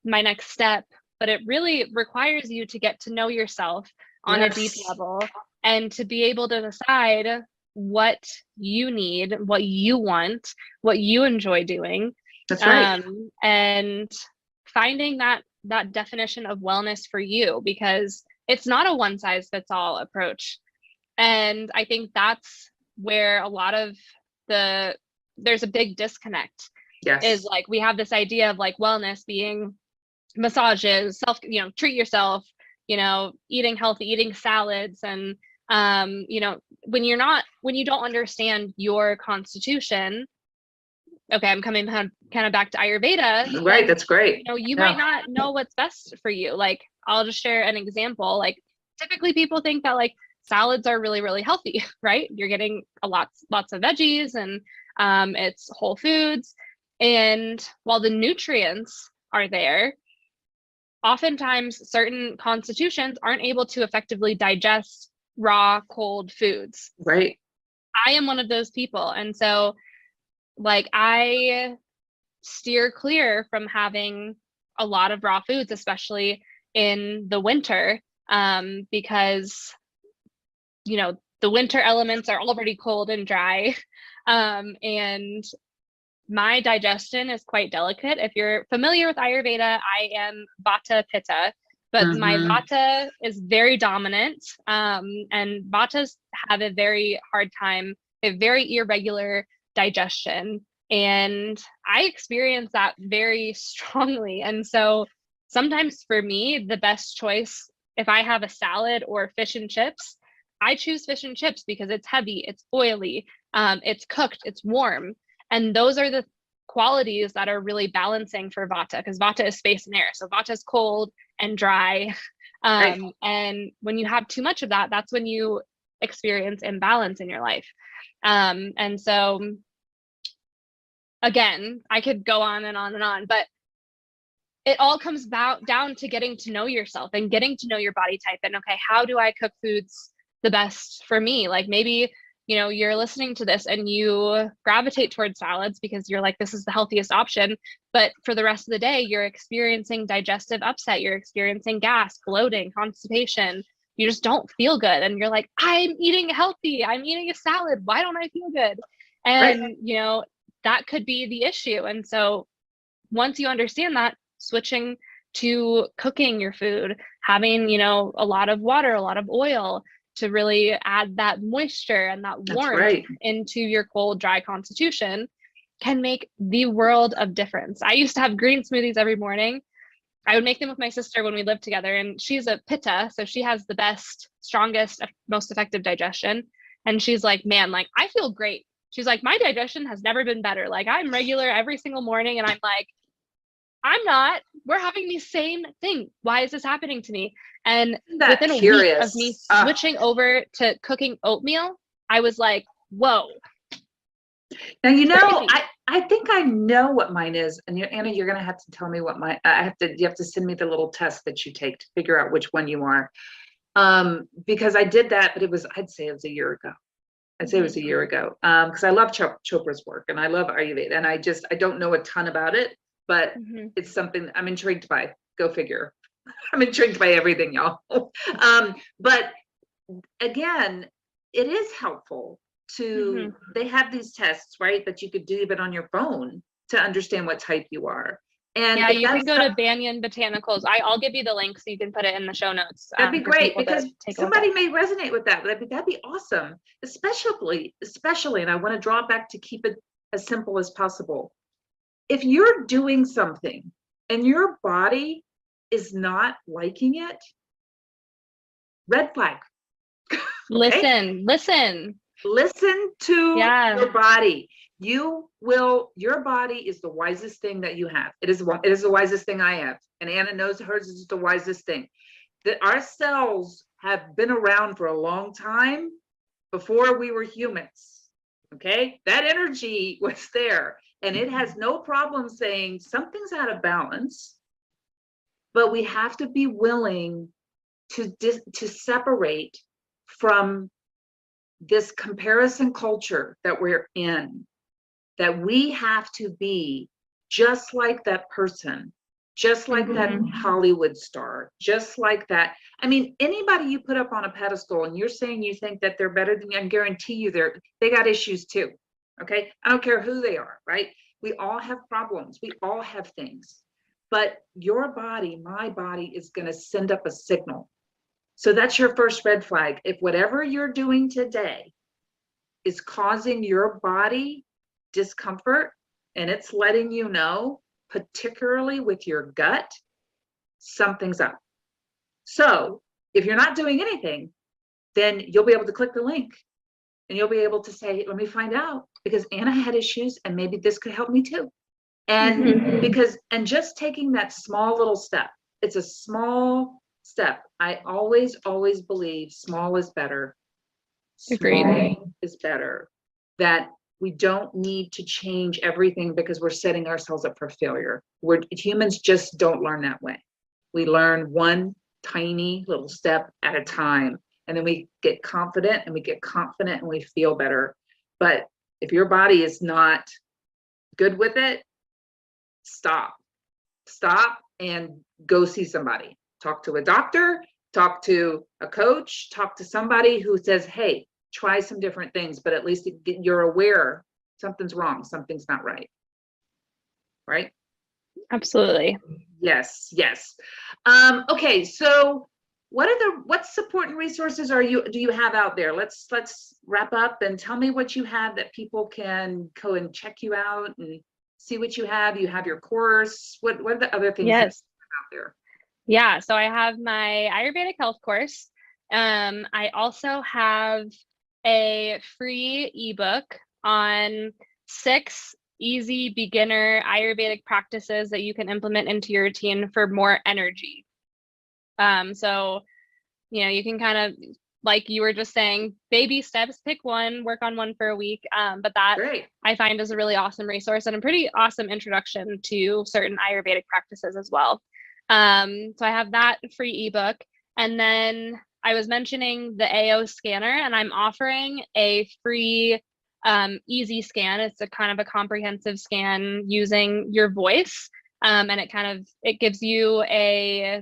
my next step. But it really requires you to get to know yourself on a deep level and to be able to decide what you need, what you want, what you enjoy doing. That's right. And finding that definition of wellness for you, because it's not a one size fits all approach. And I think that's where a lot of there's a big disconnect. Yes. Is like, we have this idea of like wellness being massages, treat yourself, eating healthy, eating salads. And, when you don't understand your constitution, okay, I'm coming kind of back to Ayurveda. Right. That's great. You might not know what's best for you. Like, I'll just share an example. Like, typically people think that like salads are really, really healthy, right? You're getting lots of veggies and it's whole foods. And while the nutrients are there, oftentimes certain constitutions aren't able to effectively digest raw, cold foods. Right. I am one of those people. And so like I steer clear from having a lot of raw foods, especially in the winter, because, the winter elements are already cold and dry. And my digestion is quite delicate. If you're familiar with Ayurveda, I am Vata Pitta, but my Vata is very dominant. And Vatas have a very hard time, a very irregular digestion. And I experience that very strongly. And so sometimes for me, the best choice, if I have a salad or fish and chips, I choose fish and chips because it's heavy, it's oily, it's cooked, it's warm. And those are the qualities that are really balancing for Vata, because Vata is space and air. So Vata is cold and dry. Right. And when you have too much of that, that's when you experience imbalance in your life. And so, again, I could go on and on and on, but it all comes down to getting to know yourself and getting to know your body type. And okay, how do I cook foods the best for me? Like maybe, you're listening to this and you gravitate towards salads because you're like, this is the healthiest option. But for the rest of the day, you're experiencing digestive upset. You're experiencing gas, bloating, constipation. You just don't feel good. And you're like, I'm eating healthy. I'm eating a salad. Why don't I feel good? And, that could be the issue. And so once you understand that, switching to cooking your food, having, a lot of water, a lot of oil, to really add that moisture and that warmth into your cold, dry constitution can make the world of difference. I used to have green smoothies every morning. I would make them with my sister when we lived together, and she's a Pitta, so she has the best, strongest, most effective digestion. And she's like, man, like I feel great. She's like, my digestion has never been better. Like I'm regular every single morning. And I'm like, I'm not. We're having the same thing. Why is this happening to me? And That within a week of me switching over to cooking oatmeal, I was like, whoa. Now, you know, I think I know what mine is. And Anna, you're going to have to tell me what you have to send me the little test that you take to figure out which one you are. Because I did that, but I'd say it was a year ago. Because I love Chopra's work and I love Ayurveda, and I don't know a ton about it, but it's something I'm intrigued by. Go figure. I'm intrigued by everything, y'all. But again, it is helpful to, they have these tests, right, that you could do even on your phone to understand what type you are. And yeah, you can go to Banyan Botanicals. I'll give you the link so you can put it in the show notes. That'd be great, because somebody may resonate with that. That'd be awesome, especially, and I want to draw it back to keep it as simple as possible. If you're doing something and your body is not liking it, red flag. Listen to your body. Your body is the wisest thing that you have. It is the wisest thing I have. And Anna knows hers is the wisest thing. That our cells have been around for a long time before we were humans. Okay? That energy was there, and it has no problem saying something's out of balance, but we have to be willing to separate from this comparison culture that we're in, that we have to be just like that person, just like that Hollywood star, just like that. I mean, anybody you put up on a pedestal and you're saying you think that they're better than you, I guarantee you they got issues too. Okay? I don't care who they are, right? We all have problems. We all have things. But your body, my body, is going to send up a signal. So that's your first red flag. If whatever you're doing today is causing your body discomfort, and it's letting you know, particularly with your gut, something's up. So if you're not doing anything, then you'll be able to click the link and you'll be able to say, let me find out, because Anna had issues and maybe this could help me too. And and just taking that small little step, it's a small step. I always believe small is better. Small is better. That we don't need to change everything because we're setting ourselves up for failure. Humans just don't learn that way. We learn one tiny little step at a time, and then we get confident and we feel better. But if your body is not good with it, stop and go see somebody. Talk to a doctor, talk to a coach, talk to somebody who says, hey, try some different things, but at least you're aware something's wrong, something's not right. Right? Absolutely. Yes. Okay, so what support and resources do you have out there? Let's wrap up and tell me what you have that people can go and check you out and see what you have. You have your course. What are the other things out there? Yeah, so I have my Ayurvedic Health course. I also have a free ebook on 6 easy beginner Ayurvedic practices that you can implement into your routine for more energy. So, you can kind of, like you were just saying, baby steps, pick one, work on one for a week. But that I find is a really awesome resource and a pretty awesome introduction to certain Ayurvedic practices as well. So I have that free ebook. And then I was mentioning the AO scanner, and I'm offering a free easy scan. It's a kind of a comprehensive scan using your voice. And it gives you a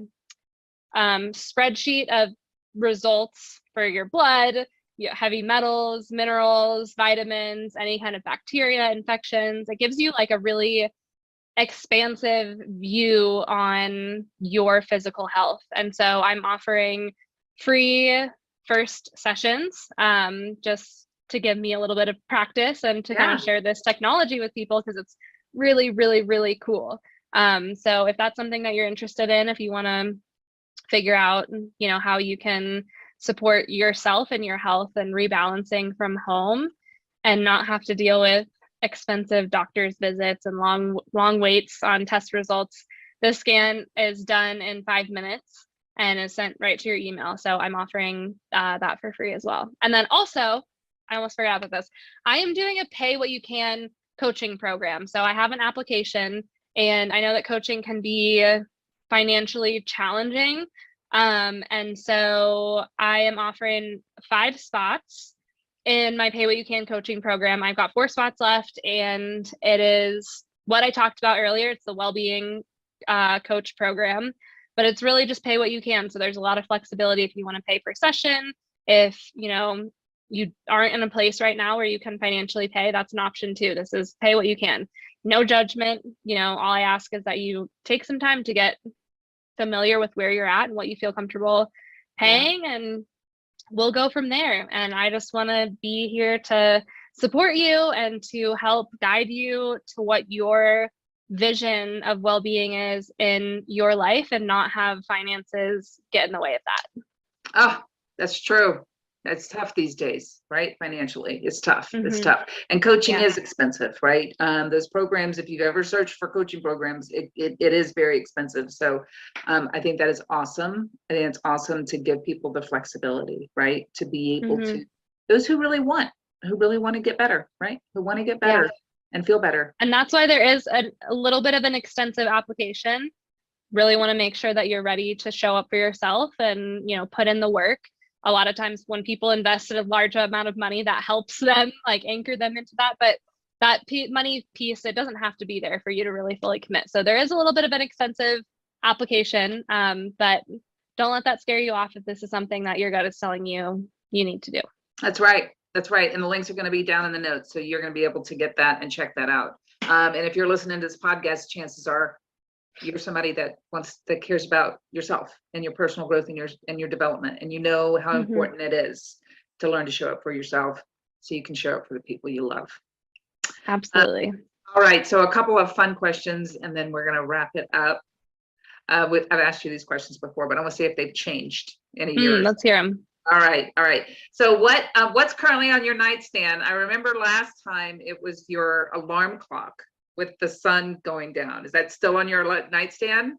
spreadsheet of results for your blood, heavy metals, minerals, vitamins, any kind of bacteria, infections. It gives you like a really expansive view on your physical health. And so I'm offering free first sessions just to give me a little bit of practice and to kind of share this technology with people, because it's really, really, really cool. So if that's something that you're interested in, if you want to figure out, how you can support yourself and your health and rebalancing from home and not have to deal with expensive doctor's visits and long waits on test results. This scan is done in 5 minutes and is sent right to your email. So I'm offering that for free as well. And then also, I almost forgot about this. I am doing a pay what you can coaching program. So I have an application, and I know that coaching can be financially challenging. And so I am offering 5 spots in my Pay What You Can coaching program. I've got 4 spots left, and it is what I talked about earlier. It's the well-being coach program, but it's really just pay what you can. So there's a lot of flexibility if you want to pay per session. If you aren't in a place right now where you can financially pay, that's an option too. This is pay what you can. No judgment. All I ask is that you take some time to get familiar with where you're at and what you feel comfortable paying, and we'll go from there. And I just want to be here to support you and to help guide you to what your vision of well-being is in your life, and not have finances get in the way of that. Oh, that's true. It's tough these days, right? Financially, it's tough. It's tough. And coaching is expensive, right? Those programs, if you've ever searched for coaching programs, it is very expensive. So I think that is awesome. I think it's awesome to give people the flexibility, right? To be able to, those who really want to get better, right? Who want to get better and feel better. And that's why there is a little bit of an extensive application. Really want to make sure that you're ready to show up for yourself and, put in the work. A lot of times when people invest in a large amount of money, that helps them anchor them into that. But that money piece, it doesn't have to be there for you to really fully commit. So there is a little bit of an extensive application, but don't let that scare you off if this is something that your gut is telling you need to do. That's right. That's right. And the links are going to be down in the notes. So you're going to be able to get that and check that out. And if you're listening to this podcast, chances are you're somebody that cares about yourself and your personal growth and your development. And how important it is to learn to show up for yourself so you can show up for the people you love. Absolutely. All right. So a couple of fun questions, and then we're going to wrap it up. I've asked you these questions before, but I want to see if they've changed in a year. Let's hear them. All right. So what's currently on your nightstand? I remember last time it was your alarm clock with the sun going down. Is that still on your nightstand?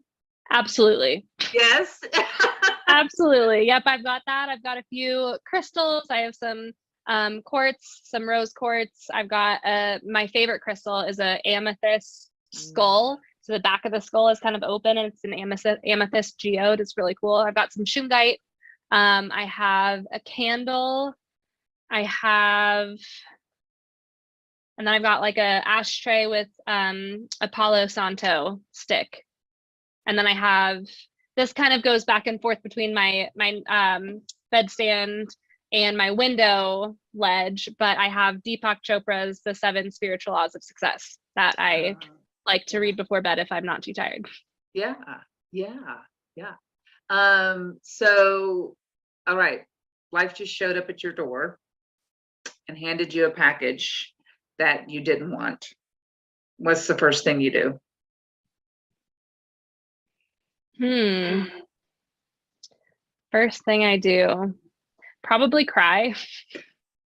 Absolutely. Yes. Absolutely. Yep. I've got that. I've got a few crystals. I have some quartz, some rose quartz. I've got my favorite crystal is a amethyst skull. So the back of the skull is kind of open, and it's an amethyst geode. It's really cool. I've got some shungite. I have a candle. And then I've got a ashtray with a Palo Santo stick. And then I have, this kind of goes back and forth between my bedstand and my window ledge, but I have Deepak Chopra's The 7 Spiritual Laws of Success that I like to read before bed if I'm not too tired. Yeah. So, all right, life just showed up at your door and handed you a package that you didn't want. What's the first thing you do? First thing I do, probably cry.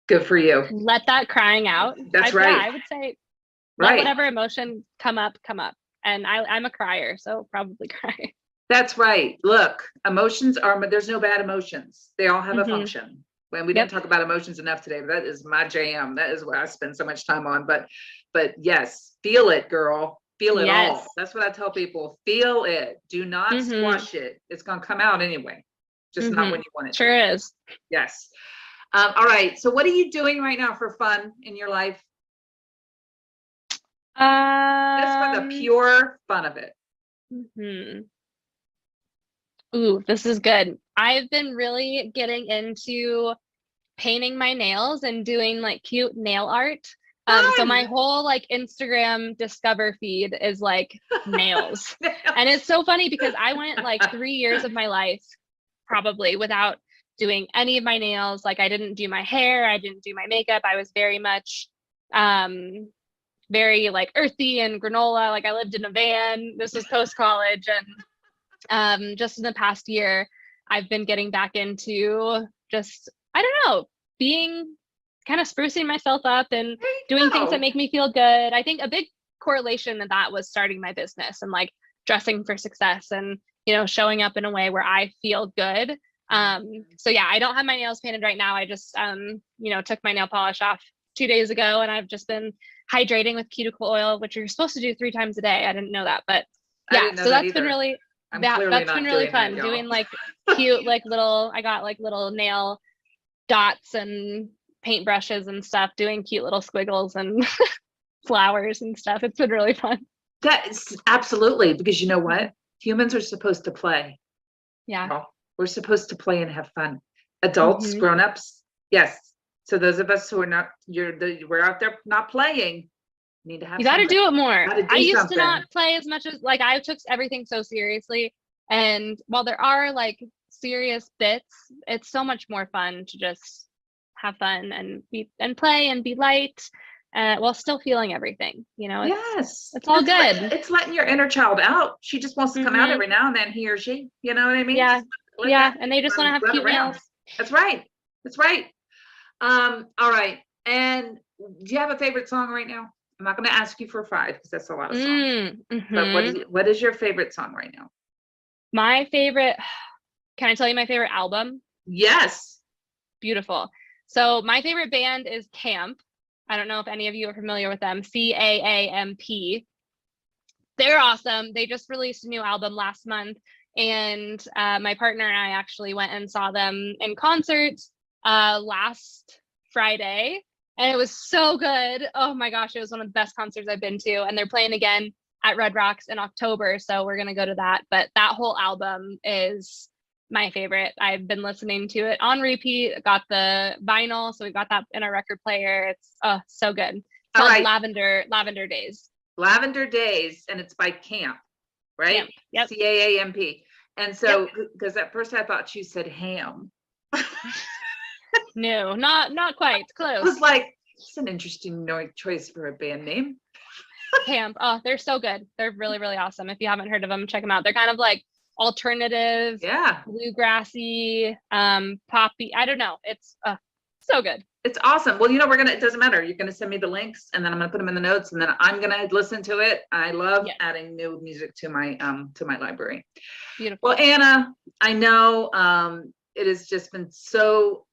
Good for you. Let that crying out. That's right. Yeah, I would say let whatever emotion come up. And I'm a crier, so probably cry. That's right. Look, there's no bad emotions. They all have a function. When we didn't talk about emotions enough today, but that is my jam. That is what I spend so much time on. But yes, feel it, girl. Feel it all. That's what I tell people. Feel it. Do not squash it. It's going to come out anyway. Just not when you want it. Sure is. Yes. All right. So what are you doing right now for fun in your life? Just for the pure fun of it. Ooh, this is good. I've been really getting into painting my nails and doing cute nail art. So my whole Instagram discover feed is nails. And it's so funny because I went 3 years of my life probably without doing any of my nails. I didn't do my hair, I didn't do my makeup. I was very much very earthy and granola. I lived in a van. This was post-college, and just in the past year I've been getting back into just, I don't know, being kind of sprucing myself up and There you doing go. things that make me feel good. I think a big correlation to that was starting my business and like dressing for success and, you know, showing up in a way where I feel good. So yeah, I don't have my nails painted right now. I just, you know, took my nail polish off 2 days ago, and I've just been hydrating with cuticle oil, which you're supposed to do 3 times a day. I didn't know that, but yeah, so that's been really, that's been really fun doing like cute, like little, I got like little nail dots and paintbrushes and stuff, doing cute little squiggles and flowers and stuff. It's been really fun. That's absolutely, because you know what? Humans are supposed to play. Yeah. We're supposed to play and have fun. Adults, grown-ups, yes. So those of us who are not, we're out there not playing, need to have. You got to do it more. I used something. to not play as much as, like, I took everything so seriously. And while there are like serious bits, it's so much more fun to just have fun and play and be light, while still feeling everything, you know. Yes, it's all good. It's letting your inner child out. She just wants to come out every now and then, he or she, you know what I mean? Yeah. And they just want to have cute nails. That's right. All right. And do you have a favorite song right now? I'm not going to ask you for 5 because that's a lot of songs. But what is your favorite song right now? My favorite, can I tell you my favorite album? Yes. Beautiful. So my favorite band is Camp. I don't know if any of you are familiar with them. CAAMP. They're awesome. They just released a new album last month. And my partner and I actually went and saw them in concert last Friday. And it was so good. Oh my gosh, it was one of the best concerts I've been to. And they're playing again at Red Rocks in October. So we're going to go to that. But that whole album is my favorite. I've been listening to it on repeat. Got the vinyl, so we got that in our record player. It's so good. It's called Lavender Days. Lavender Days, and it's by Camp, right? Camp. Yep. CAAMP. And so, because at first I thought you said ham. No, not quite. Close. I was like, it's an interesting choice for a band name. Camp. Oh, they're so good. They're really, really awesome. If you haven't heard of them, check them out. They're kind of like alternative, bluegrassy, poppy. I don't know. It's so good. It's awesome. Well, you know, it doesn't matter. You're going to send me the links, and then I'm going to put them in the notes, and then I'm going to listen to it. I love adding new music to my library. Beautiful. Well, Anna, I know it has just been so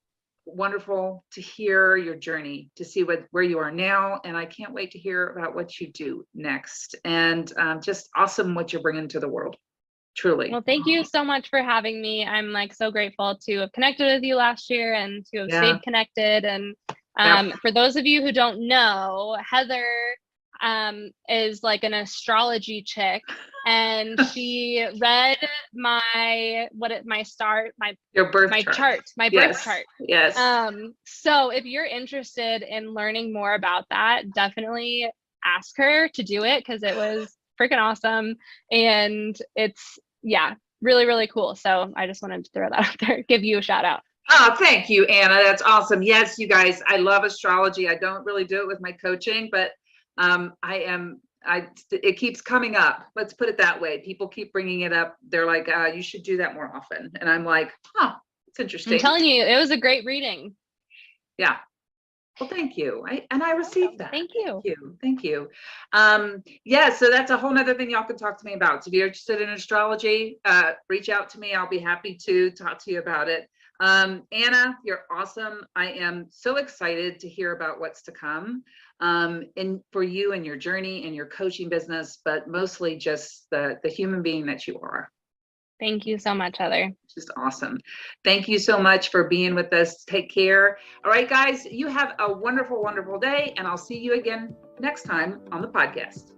wonderful to hear your journey, to see where you are now, and I can't wait to hear about what you do next. And just awesome what you're bringing to the world. Truly. Well, thank you so much for having me. I'm like so grateful to have connected with you last year and to have stayed connected. And for those of you who don't know, Heather is like an astrology chick, and she read my birth chart. Yes. So if you're interested in learning more about that, definitely ask her to do it, because it was freaking awesome. And it's really, really cool. So I just wanted to throw that out there, give you a shout out. Oh, thank you, Anna. That's awesome. Yes, you guys, I love astrology. I don't really do it with my coaching, but it keeps coming up. Let's put it that way. People keep bringing it up. They're like, you should do that more often. And I'm like, it's interesting. I'm telling you, it was a great reading. Yeah. Well, thank you. I received that. Thank you. Thank you. So that's a whole nother thing y'all can talk to me about. So if you're interested in astrology, reach out to me. I'll be happy to talk to you about it. Anna, you're awesome. I am so excited to hear about what's to come for you and your journey and your coaching business, but mostly just the human being that you are. Thank you so much, Heather. Just awesome. Thank you so much for being with us. Take care. All right, guys, you have a wonderful, wonderful day, and I'll see you again next time on the podcast.